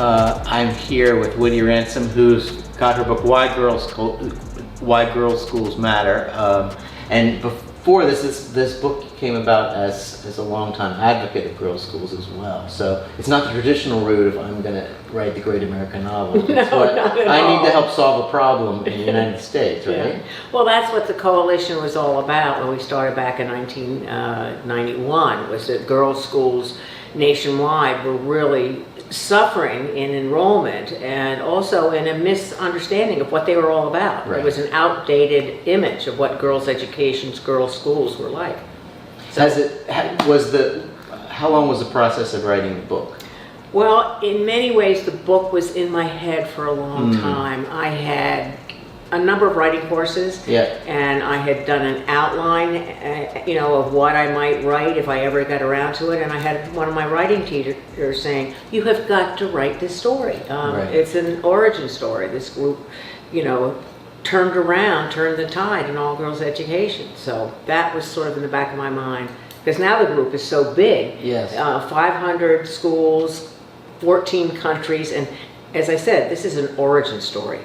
I'm here with Whitty Ransome, who's got her book Why Girls Schools Matter. And before this book came about as a longtime advocate of girls' schools as well. So it's not the traditional route of I'm going to write the great American novel. It's not at all. I need to help solve a problem in the United States, right? Yeah. Well, that's what the coalition was all about when we started back in 1991, was that girls' schools nationwide were really suffering in enrollment and also in a misunderstanding of what they were all about. Right. It was an outdated image of what girls' educations, girls' schools were like. So, how long was the process of writing the book? Well, in many ways, the book was in my head for a long time. I had a number of writing courses, and I had done an outline, of what I might write if I ever got around to it. And I had one of my writing teachers saying, "You have got to write this story. It's an origin story. This group, turned the tide in all girls education." So that was sort of in the back of my mind, because now the group is so big. Yes. 500 schools, 14 countries, and as I said, this is an origin story.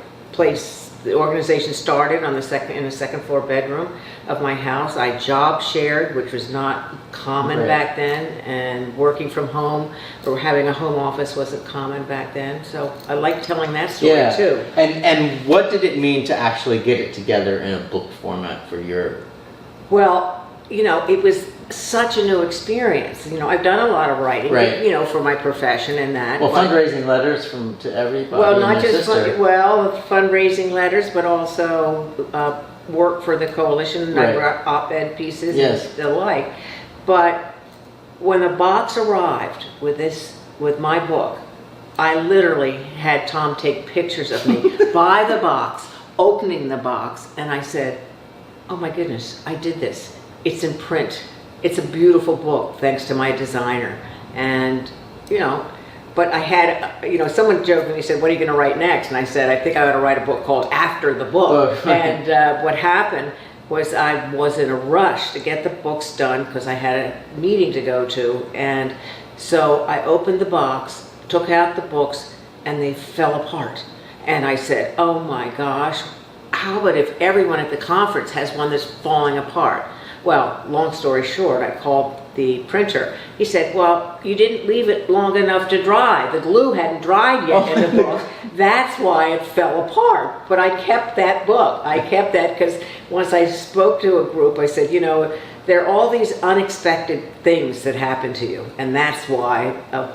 The organization started in the second floor bedroom of my house. I job shared, which was not common back then, and working from home or having a home office wasn't common back then. So I like telling that story too. And what did it mean to actually get it together in a book format for your? Well, it was such a new experience. I've done a lot of writing, for my profession and that. Well, fundraising letters to everybody. Well, not just fundraising letters, but also work for the coalition. I wrote op-ed pieces and the like. But when the box arrived with my book, I literally had Tom take pictures of me by the box, opening the box, and I said, "Oh my goodness, I did this. It's in print. It's a beautiful book, thanks to my designer." And, but I had, someone jokingly said, "What are you going to write next?" And I said, "I think I ought to write a book called After the Book." And what happened was I was in a rush to get the books done because I had a meeting to go to. And so I opened the box, took out the books, and they fell apart. And I said, "Oh my gosh, how about if everyone at the conference has one that's falling apart?" Well, long story short, I called the printer. He said, "Well, you didn't leave it long enough to dry. The glue hadn't dried yet in the book. That's why it fell apart." But I kept that book. I kept that because once I spoke to a group, I said, there are all these unexpected things that happen to you. And that's why an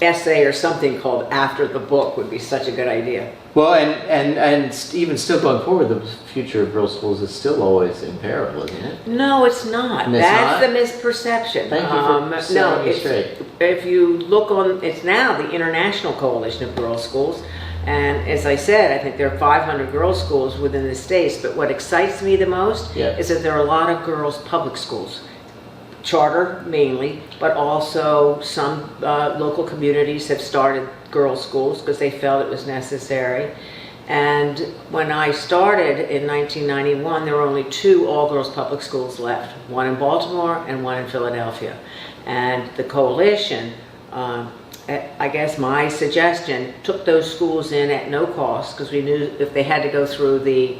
essay or something called After the Book would be such a good idea. Well, and even still going forward, the future of girls' schools is still always in peril, isn't it? No, it's not. That's the misperception. Thank you for setting me straight. If you look it's now the International Coalition of Girls' Schools, and as I said, I think there are 500 girls' schools within the states, but what excites me the most is that there are a lot of girls' public schools. Charter mainly, but also some local communities have started girls' schools because they felt it was necessary. And when I started in 1991, there were only 2 all-girls public schools left, one in Baltimore and one in Philadelphia. And the coalition, I guess my suggestion, took those schools in at no cost because we knew if they had to go through the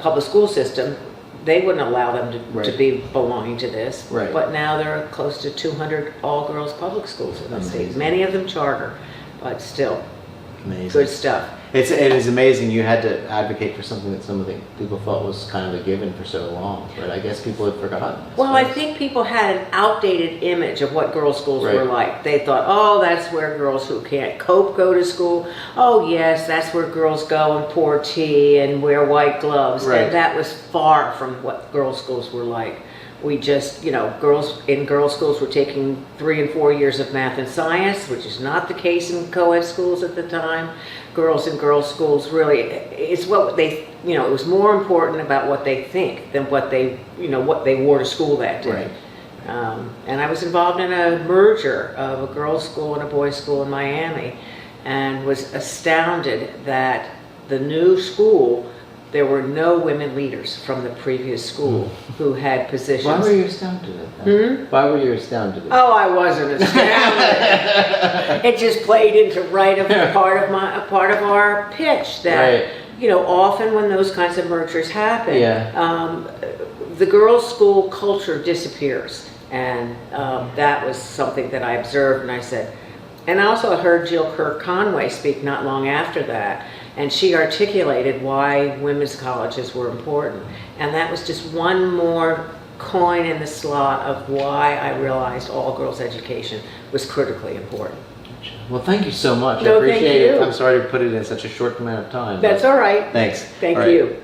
public school system, they wouldn't allow them to be belonging to this. But now there are close to 200 all-girls public schools in the state. Many of them charter, but still, good stuff. It is amazing you had to advocate for something that some of the people thought was kind of a given for so long, but I guess people had forgotten. Well, I think people had an outdated image of what girls' schools were like. They thought, oh, that's where girls who can't cope go to school. Oh, yes, that's where girls go and pour tea and wear white gloves. And that was far from what girls' schools were like. We just, girls in girls' schools were taking 3 and 4 years of math and science, which is not the case in co-ed schools at the time. Girls in girls' schools really, it's what they, it was more important about what they think than what they, what they wore to school that day. And I was involved in a merger of a girls' school and a boys' school in Miami, and was astounded that the new school, there were no women leaders from the previous school who had positions. Why were you astounded at that? Why were you astounded at that? Oh, I wasn't astounded. it just played into part of our pitch that, you know, often when those kinds of mergers happen, the girls' school culture disappears. And that was something that I observed, and I said, and I also heard Jill Kirk Conway speak not long after that, and she articulated why women's colleges were important. And that was just one more coin in the slot of why I realized all girls education was critically important. Well, thank you so much. No, I appreciate thank it. you. I'm sorry to put it in such a short amount of time. That's all right. Thanks. Thank all right. you.